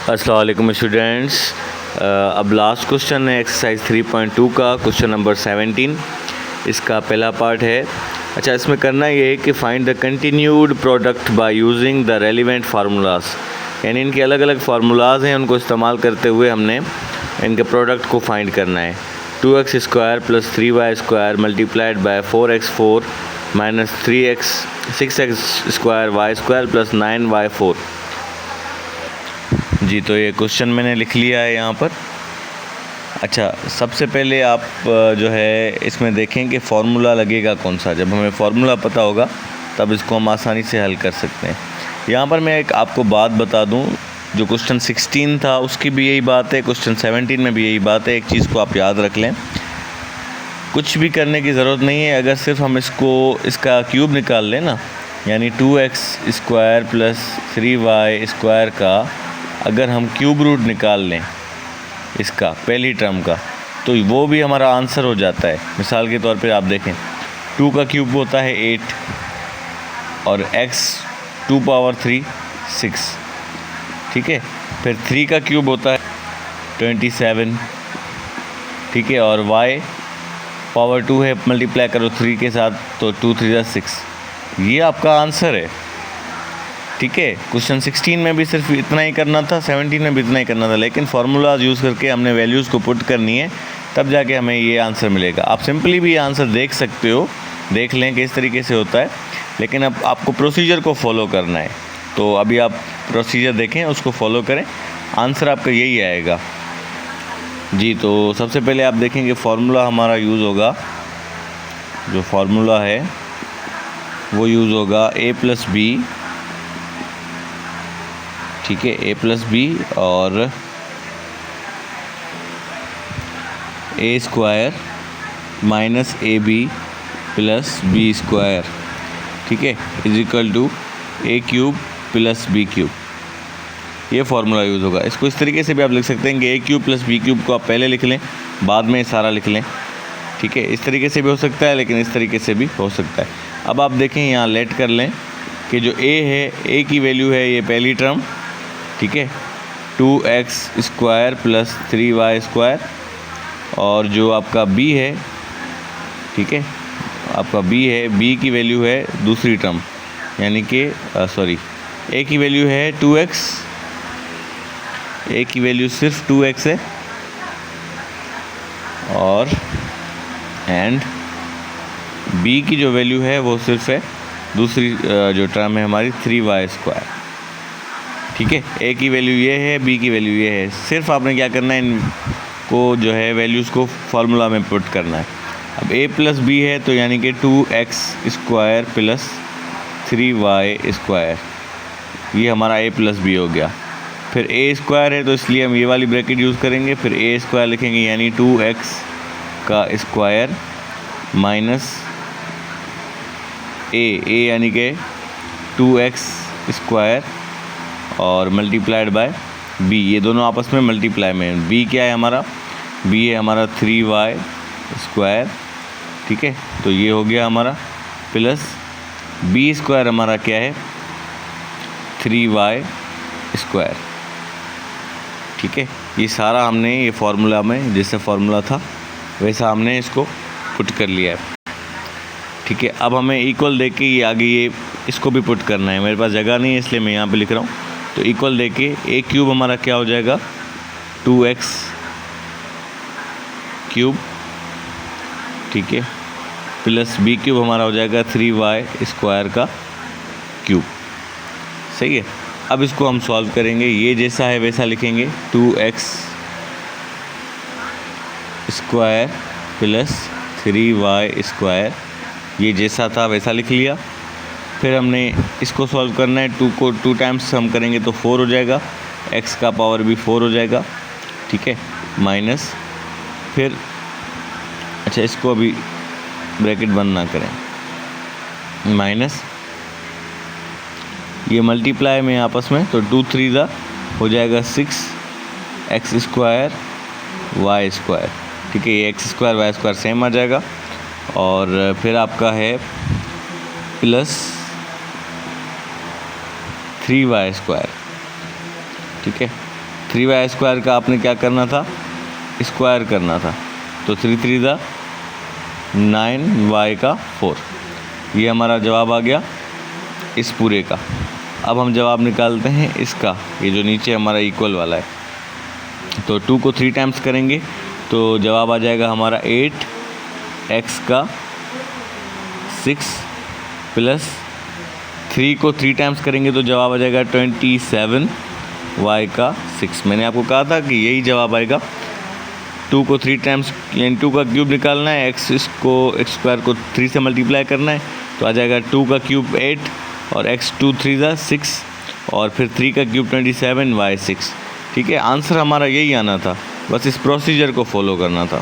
अस्सलाम वालेकुम स्टूडेंट्स। अब लास्ट क्वेश्चन है एक्सरसाइज 3.2 का क्वेश्चन नंबर 17। इसका पहला पार्ट है। अच्छा, इसमें करना ये है कि find the continued product by using the relevant formulas, यानी इनके अलग अलग फार्मूलाज हैं, उनको इस्तेमाल करते हुए हमने इनके प्रोडक्ट को फाइंड करना है। 2x² + 3y² multiplied by 4x4 minus 6x² y² + 9y4। जी, तो ये क्वेश्चन मैंने लिख लिया है यहाँ पर। अच्छा, सबसे पहले आप जो है इसमें देखें कि फ़ॉर्मूला लगेगा कौन सा। जब हमें फ़ॉर्मूला पता होगा तब इसको हम आसानी से हल कर सकते हैं। यहाँ पर मैं एक आपको बात बता दूँ, जो क्वेश्चन 16 था उसकी भी यही बात है, क्वेश्चन 17 में भी यही बात है। एक चीज़ को आप याद रख लें, कुछ भी करने की ज़रूरत नहीं है। अगर सिर्फ हम इसका क्यूब निकाल लें ना, यानी 2x² + 3y² का अगर हम क्यूब रूट निकाल लें इसका पहली टर्म का, तो वो भी हमारा आंसर हो जाता है। मिसाल के तौर पे आप देखें, 2 का क्यूब होता है 8 और x 2 पावर 3 6, ठीक है। फिर 3 का क्यूब होता है 27, ठीक है। और y पावर 2 है, मल्टीप्लाई करो 3 के साथ तो 2 3 6। ये आपका आंसर है, ठीक है। क्वेश्चन 16 में भी सिर्फ इतना ही करना था, 17 में भी इतना ही करना था, लेकिन फार्मूलाज यूज़ करके हमने वैल्यूज़ को पुट करनी है, तब जाके हमें ये आंसर मिलेगा। आप सिंपली भी ये आंसर देख सकते हो, देख लें कि इस तरीके से होता है, लेकिन अब आपको प्रोसीजर को फॉलो करना है। तो अभी आप प्रोसीजर देखें, उसको फॉलो करें, आंसर आपका यही आएगा। जी, तो सबसे पहले आप देखेंगे फार्मूला हमारा यूज़ होगा, जो फार्मूला है वो यूज़ होगा a + b, ठीक है। a + b और a² - ab + b², ठीक है, = a³ + b³। ये फार्मूला यूज़ होगा। इसको इस तरीके से भी आप लिख सकते हैं कि a³ + b³ को आप पहले लिख लें, बाद में सारा लिख लें, ठीक है। इस तरीके से भी हो सकता है, लेकिन इस तरीके से भी हो सकता है। अब आप देखें, यहाँ लेट कर लें कि जो a है, a की वैल्यू है ये पहली टर्म, ठीक है, 2x² + 3y², और जो आपका b है, ठीक है, आपका b है, b की वैल्यू है दूसरी टर्म, यानी कि a की वैल्यू है 2x, a की वैल्यू सिर्फ 2x है, और एंड b की जो वैल्यू है वो सिर्फ है दूसरी जो टर्म है हमारी 3y², ठीक है। a की वैल्यू ये है, b की वैल्यू ये है। सिर्फ आपने क्या करना है, इनको जो है वैल्यूज़ को फार्मूला में पुट करना है। अब a + b है, तो यानी कि 2x² + 3y², ये हमारा a + b हो गया। फिर a² है, तो इसलिए हम ये वाली ब्रैकेट यूज़ करेंगे, फिर a² लिखेंगे, यानी 2x² माइनस a यानी कि 2x² और मल्टीप्लाइड बाय b, ये दोनों आपस में मल्टीप्लाई में। b क्या है हमारा, b है हमारा 3y², ठीक है। तो ये हो गया हमारा, प्लस b² हमारा क्या है 3y², ठीक है। ये सारा हमने ये फार्मूला में जैसे फार्मूला था वैसा हमने इसको पुट कर लिया है, ठीक है। अब हमें इक्वल दे के ये आगे ये इसको भी पुट करना है। मेरे पास जगह नहीं है, इसलिए मैं यहाँ पे लिख रहा हूँ। तो इक्वल दे के a³ हमारा क्या हो जाएगा 2x³, ठीक है, प्लस b³ हमारा हो जाएगा 3y² का क्यूब, सही है। अब इसको हम सॉल्व करेंगे, ये जैसा है वैसा लिखेंगे, 2x² + 3y², ये जैसा था वैसा लिख लिया। फिर हमने इसको सॉल्व करना है, 2 को 2 टाइम्स हम करेंगे तो 4 हो जाएगा, x का पावर भी 4 हो जाएगा, ठीक है, माइनस फिर अच्छा इसको अभी ब्रैकेट बंद ना करें, माइनस ये मल्टीप्लाई में आपस में, तो 2 3 हो जाएगा 6x² y², ठीक है। ये x² y² सेम आ जाएगा, और फिर आपका है प्लस 3y², ठीक है। 3y² का आपने क्या करना था, स्क्वायर करना था। तो 3 3 ज़ा 9y का 4, ये हमारा जवाब आ गया इस पूरे का। अब हम जवाब निकालते हैं इसका, ये जो नीचे हमारा इक्वल वाला है। तो 2 को 3 टाइम्स करेंगे तो जवाब आ जाएगा हमारा 8x का 6 प्लस 3 को 3 टाइम्स करेंगे तो जवाब आ जाएगा 27y का 6। मैंने आपको कहा था कि यही जवाब आएगा। 2 को 3 टाइम्स यानी 2 का क्यूब निकालना है, x स्क्वायर को 3 से मल्टीप्लाई करना है तो आ जाएगा 2 का क्यूब 8 और x 2 3 ज़ा 6 और फिर 3 का क्यूब 27 y 6। ठीक है, आंसर हमारा यही आना था, बस इस प्रोसीजर को फॉलो करना था।